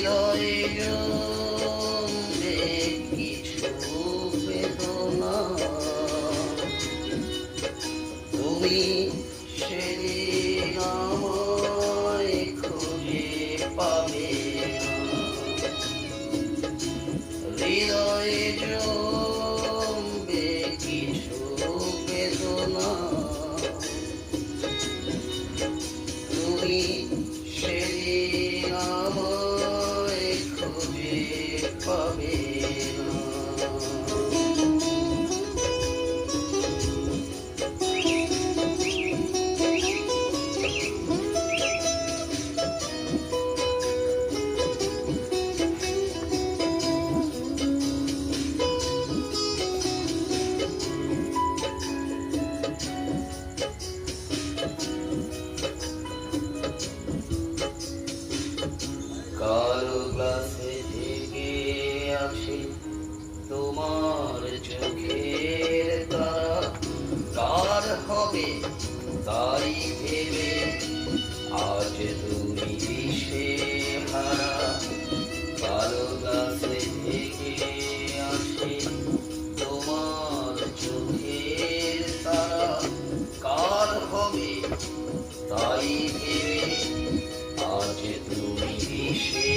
হৃদয়ে জমবে কিছু বেদনা, তুমি সেদিন আমায় খুঁজে পাবে না। হৃদয়ে জমবে কিছু বেদনা, তুমি সেদিন আমায় খুঁজে পাবে না। কারো গ্লাসে থেকে আছে তোমার চোখের তারা, কার হবে তাই ভেবে আজ তুমি দিশে হারা। কারো গ্লাসে থেকে আছে তোমার চোখের তারা, কার হবে তাই ভেবে আজ তুমি দিশে